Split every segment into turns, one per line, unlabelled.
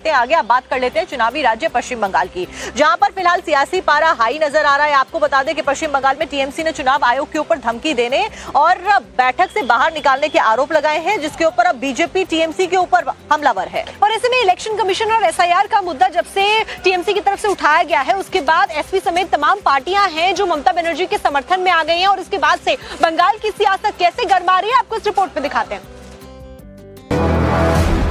आगे अब बात कर लेते हैं चुनावी राज्य पश्चिम बंगाल की, जहां पर फिलहाल सियासी पारा हाई नजर आ रहा है। आपको बता दें कि पश्चिम बंगाल में टीएमसी ने चुनाव आयोग के ऊपर धमकी देने और बैठक से बाहर निकालने के आरोप लगाए हैं, जिसके ऊपर अब बीजेपी टीएमसी के ऊपर हमलावर है। और ऐसे में इलेक्शन कमीशन और एसआईआर का मुद्दा जब से टीएमसी की तरफ से उठाया गया है, उसके बाद एसपी समेत तमाम पार्टियां हैं जो ममता बनर्जी के समर्थन में आ गई हैं। और इसके बाद से बंगाल की सियासत कैसे गर्मा रही है, आपको इस रिपोर्ट में दिखाते हैं।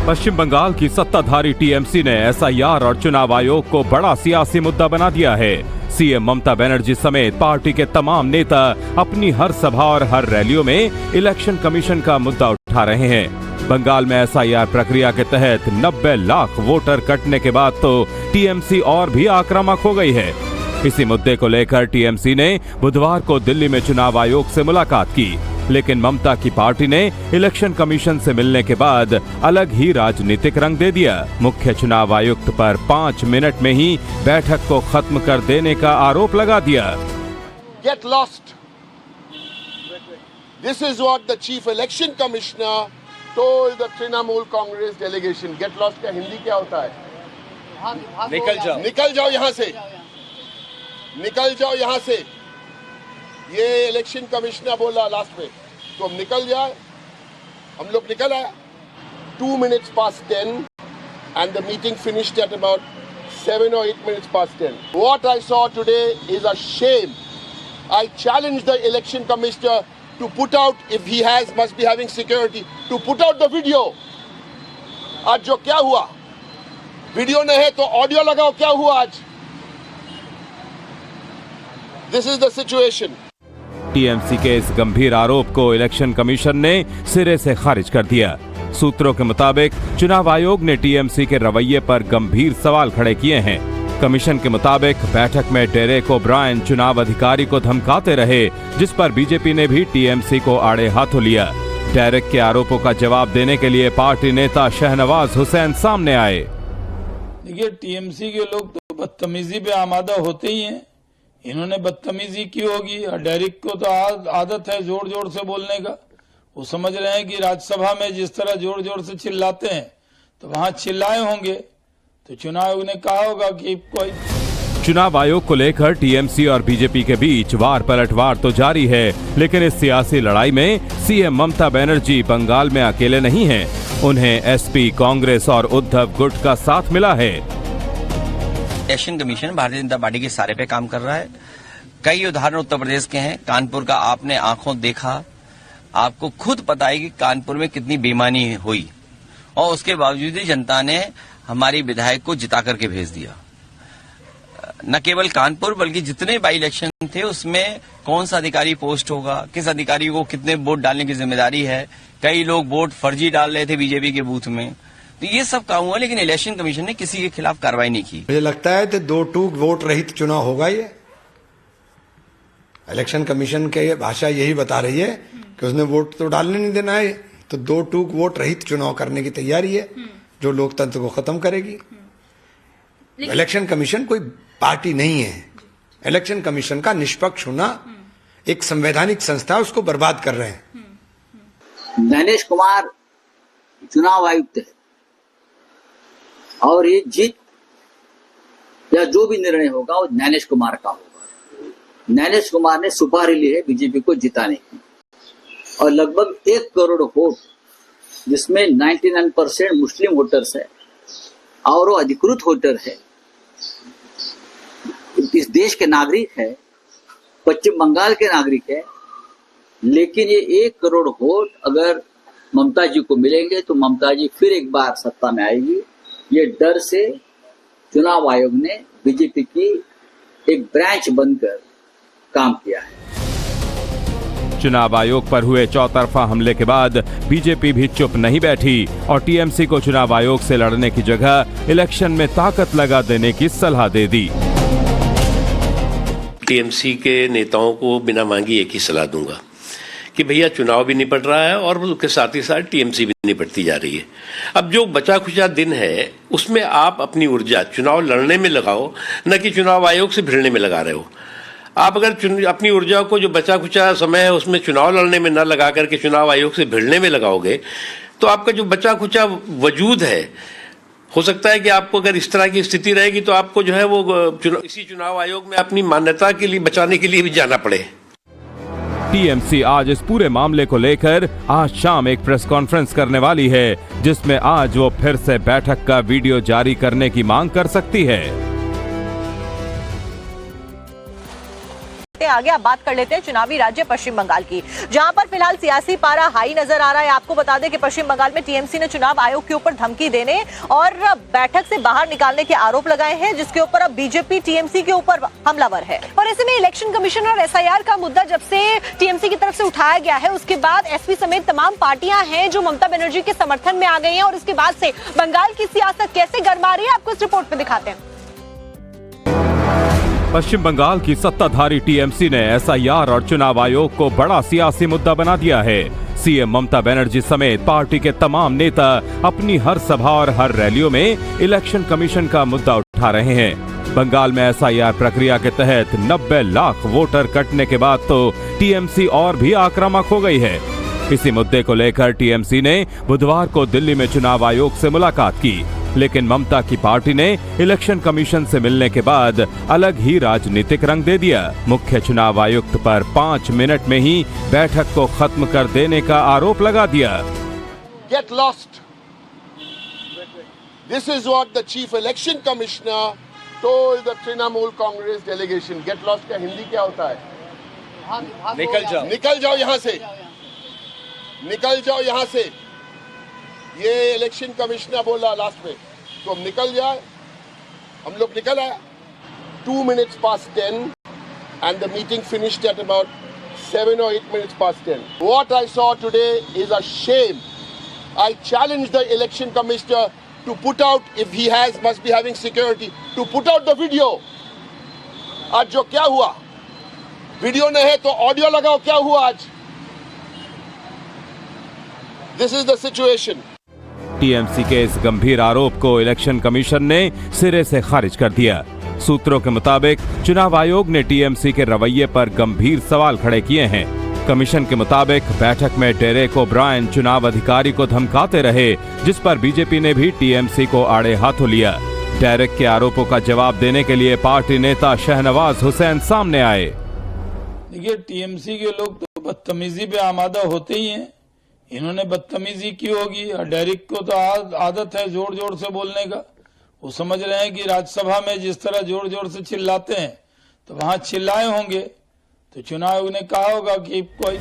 पश्चिम बंगाल की सत्ताधारी टीएमसी ने एसआईआर और चुनाव आयोग को बड़ा सियासी मुद्दा बना दिया है। सीएम ममता बनर्जी समेत पार्टी के तमाम नेता अपनी हर सभा और हर रैलियों में इलेक्शन कमीशन का मुद्दा उठा रहे हैं। बंगाल में एसआईआर प्रक्रिया के तहत 90 लाख वोटर कटने के बाद तो टीएमसी और भी आक्रामक हो गई है। इसी मुद्दे को लेकर टीएमसी ने बुधवार को दिल्ली में चुनाव आयोग से मुलाकात की, लेकिन ममता की पार्टी ने इलेक्शन कमीशन से मिलने के बाद अलग ही राजनीतिक रंग दे दिया। मुख्य चुनाव आयुक्त पर 5 मिनट में ही बैठक को खत्म कर देने का आरोप लगा दिया।
Get lost. This is what the chief election commissioner told the Trinamool Congress delegation. Get lost का हिंदी क्या होता है? निकल जाओ यहाँ से, निकल जाओ यहाँ से। ये इलेक्शन कमिश्नर बोला लास्ट में, तो हम निकल जाए। हम लोग निकल आए 2 minutes past 10 and the meeting finished at about 7 or 8 minutes past 10. What I saw today is a shame. I challenge the election commissioner to put out, if he must be having security, to put out the video. आज जो क्या हुआ, video नहीं है तो audio लगाओ, क्या हुआ आज। This is the situation.
TMC के इस गंभीर आरोप को इलेक्शन कमीशन ने सिरे से खारिज कर दिया। सूत्रों के मुताबिक चुनाव आयोग ने टीएमसी के रवैये पर गंभीर सवाल खड़े किए हैं। कमीशन के मुताबिक बैठक में डेरेक ओब्रायन चुनाव अधिकारी को धमकाते रहे, जिस पर बीजेपी ने भी टीएमसी को आड़े हाथों लिया। डेरेक के आरोपों का जवाब देने के लिए पार्टी नेता शहनवाज हुसैन सामने आए।
देखिए, टीएमसी के लोग तो बदतमीजी पे आमादा होते ही हैं। इन्होंने बदतमीजी की होगी, और डेरिक को तो आदत है जोर जोर से बोलने का। वो समझ रहे हैं कि राज्यसभा में जिस तरह जोर जोर से चिल्लाते हैं तो वहां चिल्लाए होंगे, तो चुनाव आयोग ने कहा होगा कि कोई।
चुनाव आयोग को लेकर टीएमसी और बीजेपी के बीच वार पलटवार तो जारी है, लेकिन इस सियासी लड़ाई में सीएम ममता बनर्जी बंगाल में अकेले नहीं हैं। उन्हें एसपी, कांग्रेस और उद्धव गुट का साथ मिला है।
Election commission Bharatiya Janata party के सारे पे काम कर रहा है। कई उदाहरण उत्तर प्रदेश के हैं, कानपुर का आपने आंखों देखा, आपको खुद पता है कि कानपुर में कितनी बेईमानी हुई, और उसके बावजूद ही जनता ने हमारी विधायक को जिता करके भेज दिया। न केवल कानपुर बल्कि जितने बाई इलेक्शन थे उसमें कौन सा अधिकारी पोस्ट होगा, किस अधिकारी को कितने वोट डालने की जिम्मेदारी है। कई लोग वोट फर्जी डाल रहे थे बीजेपी के बूथ में, तो ये सब काम हुआ, लेकिन इलेक्शन कमीशन ने किसी के खिलाफ कार्रवाई नहीं की।
मुझे लगता है कि 2 टूक वोट रहित चुनाव होगा। ये इलेक्शन कमीशन की भाषा यही बता रही है कि उसने वोट तो डालने नहीं देना है, तो 2 टूक वोट रहित चुनाव करने की तैयारी है, जो लोकतंत्र को खत्म करेगी। इलेक्शन कमीशन कोई पार्टी नहीं है। इलेक्शन कमीशन का निष्पक्ष होना एक संवैधानिक संस्था, उसको बर्बाद कर रहे हैं।
नैनेश कुमार चुनाव आयुक्त है, और ये जीत या जो भी निर्णय होगा वो नैनेश कुमार का होगा। नैनेश कुमार ने सुपारी ली है बीजेपी को जिताने की, और लगभग 1 करोड़ वोट, जिसमें 99% मुस्लिम वोटर्स है और वो अधिकृत वोटर है, इस देश के नागरिक है, पश्चिम बंगाल के नागरिक है। लेकिन ये 1 करोड़ वोट अगर ममता जी को मिलेंगे तो ममता जी फिर एक बार सत्ता में आएगी। ये डर से चुनाव आयोग ने बीजेपी की एक ब्रांच बनकर काम किया है।
चुनाव आयोग पर हुए चौतरफा हमले के बाद बीजेपी भी चुप नहीं बैठी और टीएमसी को चुनाव आयोग से लड़ने की जगह इलेक्शन में ताकत लगा देने की सलाह दे दी।
टीएमसी के नेताओं को बिना मांगी एक ही सलाह दूंगा कि भैया चुनाव भी निपट रहा है और उसके साथ ही साथ टीएमसी भी निपटती जा रही है। अब जो बचा खुचा दिन है उसमें आप अपनी ऊर्जा चुनाव लड़ने में लगाओ, न कि चुनाव आयोग से भिड़ने में लगा रहे हो। आप अगर अपनी ऊर्जा को जो बचा खुचा समय है उसमें चुनाव लड़ने में न लगा करके चुनाव आयोग से भिड़ने में लगाओगे तो आपका जो बचा खुचा वजूद है हो सकता है कि आपको अगर इस तरह की स्थिति रहेगी तो आपको जो है वो इसी चुनाव आयोग में अपनी मान्यता के लिए बचाने के लिए भी जाना पड़े।
टीएमसी आज इस पूरे मामले को लेकर आज शाम एक प्रेस कॉन्फ्रेंस करने वाली है, जिसमें आज वो फिर से बैठक का वीडियो जारी करने की मांग कर सकती है।
आगे आप बात कर लेते हैं चुनावी राज्य पश्चिम बंगाल की, जहां पर फिलहाल सियासी पारा हाई नजर आ रहा है। आपको बता दें कि पश्चिम बंगाल में टीएमसी ने चुनाव आयोग के ऊपर धमकी देने और बैठक से बाहर निकालने के आरोप लगाए हैं, जिसके ऊपर अब बीजेपी टीएमसी के ऊपर हमलावर है।
और ऐसे में इलेक्शन कमीशन और एसआईआर का मुद्दा जब से टीएमसी की तरफ से उठाया गया है, उसके बाद एसपी समेत तमाम पार्टियां हैं जो ममता बनर्जी के समर्थन में आ गई हैं, और इसके बाद से बंगाल की सियासत कैसे गरमा रही है आपको इस रिपोर्ट में दिखाते हैं।
पश्चिम बंगाल की सत्ताधारी टीएमसी ने एसआईआर और चुनाव आयोग को बड़ा सियासी मुद्दा बना दिया है। सीएम ममता बनर्जी समेत पार्टी के तमाम नेता अपनी हर सभा और हर रैलियों में इलेक्शन कमीशन का मुद्दा उठा रहे हैं। बंगाल में एसआईआर प्रक्रिया के तहत 90 लाख वोटर कटने के बाद तो टीएमसी और भी आक्रामक हो गई है। इसी मुद्दे को लेकर टीएमसी ने बुधवार को दिल्ली में चुनाव आयोग से मुलाकात की, लेकिन ममता की पार्टी ने इलेक्शन कमीशन से मिलने के बाद अलग ही राजनीतिक रंग दे दिया। मुख्य चुनाव आयुक्त पर 5 मिनट में ही बैठक को खत्म कर देने का आरोप लगा दिया।
Get lost. This is what the chief election commissioner told the Trinamool Congress delegation. Get lost का हिंदी क्या होता है? निकल जाओ यहाँ से, निकल जाओ यहाँ से। ये इलेक्शन कमिश्नर बोला लास्ट में, तो हम निकल जाए। हम लोग निकल आए 2 minutes past 10 and the meeting finished at about 7 or 8 minutes past 10. What I saw today is a shame. I challenge the election commissioner to put out, if he must be having security, to put out the video. आज जो क्या हुआ, video नहीं है तो audio लगाओ, क्या हुआ आज। This is the situation.
TMC के इस गंभीर आरोप को इलेक्शन कमीशन ने सिरे से खारिज कर दिया। सूत्रों के मुताबिक चुनाव आयोग ने टीएमसी के रवैये पर गंभीर सवाल खड़े किए हैं। कमीशन के मुताबिक बैठक में डेरेक ओब्रायन चुनाव अधिकारी को धमकाते रहे, जिस पर बीजेपी ने भी टीएमसी को आड़े हाथों लिया। डेरेक के आरोपों का जवाब देने के लिए पार्टी नेता शहनवाज हुसैन सामने आए।
देखिए, टीएमसी के लोग तो बदतमीजी पे आमादा होते ही हैं। इन्होंने बदतमीजी की होगी। डेरेक को तो आदत है जोर जोर से बोलने का। वो समझ रहे हैं कि राज्यसभा में जिस तरह जोर जोर से चिल्लाते हैं तो वहां चिल्लाए होंगे, तो चुनाव आयोग ने कहा होगा कि कोई।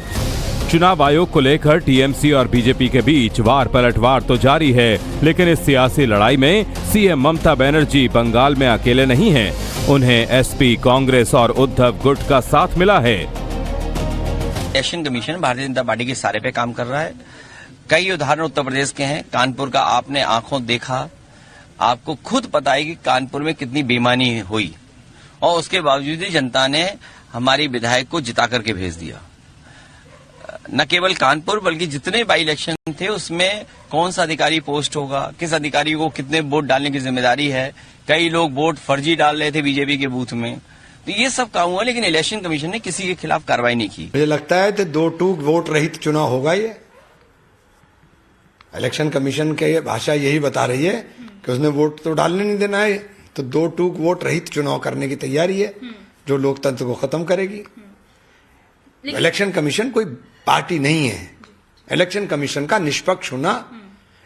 चुनाव आयोग को लेकर टीएमसी और बीजेपी के बीच वार पलटवार तो जारी है, लेकिन इस सियासी लड़ाई में सीएम ममता बनर्जी बंगाल में अकेले नहीं हैं। उन्हें एसपी, कांग्रेस और उद्धव गुट का साथ मिला है।
Election commission Bharatiya Janata party के सारे पे काम कर रहा है। कई उदाहरण उत्तर प्रदेश के हैं। कानपुर का आपने आंखों देखा, आपको खुद पता है कि कानपुर में कितनी बेईमानी हुई, और उसके बावजूद ही जनता ने हमारी विधायक को जिता करके भेज दिया। न केवल कानपुर बल्कि जितने बाई इलेक्शन थे उसमें कौन सा अधिकारी पोस्ट होगा, किस अधिकारी को कितने वोट डालने की जिम्मेदारी है। कई लोग वोट फर्जी डाल रहे थे बीजेपी के बूथ में, तो ये सब काम हुआ, लेकिन इलेक्शन कमीशन ने किसी के खिलाफ कार्रवाई नहीं की।
मुझे लगता है कि 2-2 वोट रहित चुनाव होगा। ये इलेक्शन कमीशन की भाषा यही बता रही है कि उसने वोट तो डालने नहीं देना है, तो 2-2 वोट रहित चुनाव करने की तैयारी है, जो लोकतंत्र को खत्म करेगी। इलेक्शन कमीशन कोई पार्टी नहीं है। इलेक्शन कमीशन का निष्पक्ष होना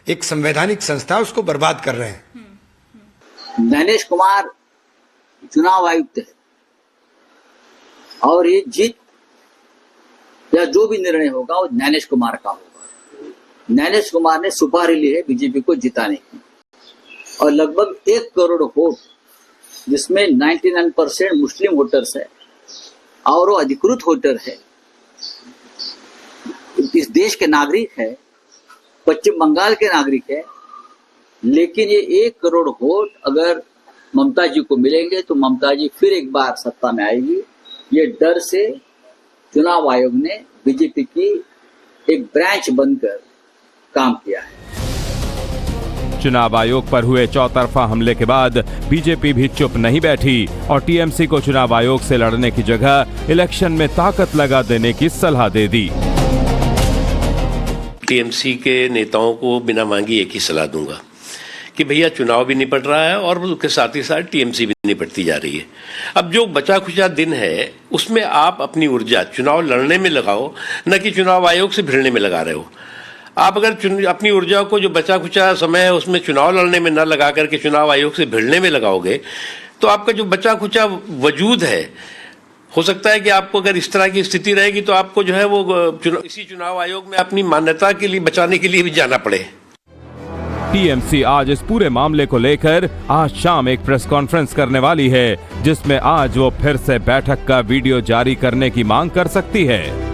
एक संवैधानिक संस्था, उसको बर्बाद कर रहे हैं।
नैनेश कुमार चुनाव आयुक्त है, और ये जीत या जो भी निर्णय होगा वो नैनेश कुमार का होगा। नैनेश कुमार ने सुपारी ली है बीजेपी को जिताने की, और लगभग 1 करोड़ वोट, जिसमें 99% मुस्लिम वोटर्स है और वो अधिकृत वोटर है, इस देश के नागरिक है, पश्चिम बंगाल के नागरिक है। लेकिन ये 1 करोड़ वोट अगर ममता जी को मिलेंगे तो ममता जी फिर एक बार सत्ता में आएगी। ये डर से चुनाव आयोग ने बीजेपी की एक ब्रांच बनकर काम किया है।
चुनाव आयोग पर हुए चौतरफा हमले के बाद बीजेपी भी चुप नहीं बैठी और टीएमसी को चुनाव आयोग से लड़ने की जगह इलेक्शन में ताकत लगा देने की सलाह दे दी।
टीएमसी के नेताओं को बिना मांगी एक ही सलाह दूंगा कि भैया चुनाव भी निपट रहा है और उसके साथ ही साथ टीएमसी भी निपटती जा रही है। अब जो बचा खुचा दिन है उसमें आप अपनी ऊर्जा चुनाव लड़ने में लगाओ, न कि चुनाव आयोग से भिड़ने में लगा रहे हो। आप अगर अपनी ऊर्जा को जो बचा खुचा समय है उसमें चुनाव लड़ने में न लगा करके चुनाव आयोग से भिड़ने में लगाओगे तो आपका जो बचा खुचा वजूद है, हो सकता है कि आपको अगर इस तरह की स्थिति रहेगी तो आपको जो है वो इसी चुनाव आयोग में अपनी मान्यता के लिए बचाने के लिए भी जाना पड़े।
टीएमसी आज इस पूरे मामले को लेकर आज शाम एक प्रेस कॉन्फ्रेंस करने वाली है, जिसमें आज वो फिर से बैठक का वीडियो जारी करने की मांग कर सकती है।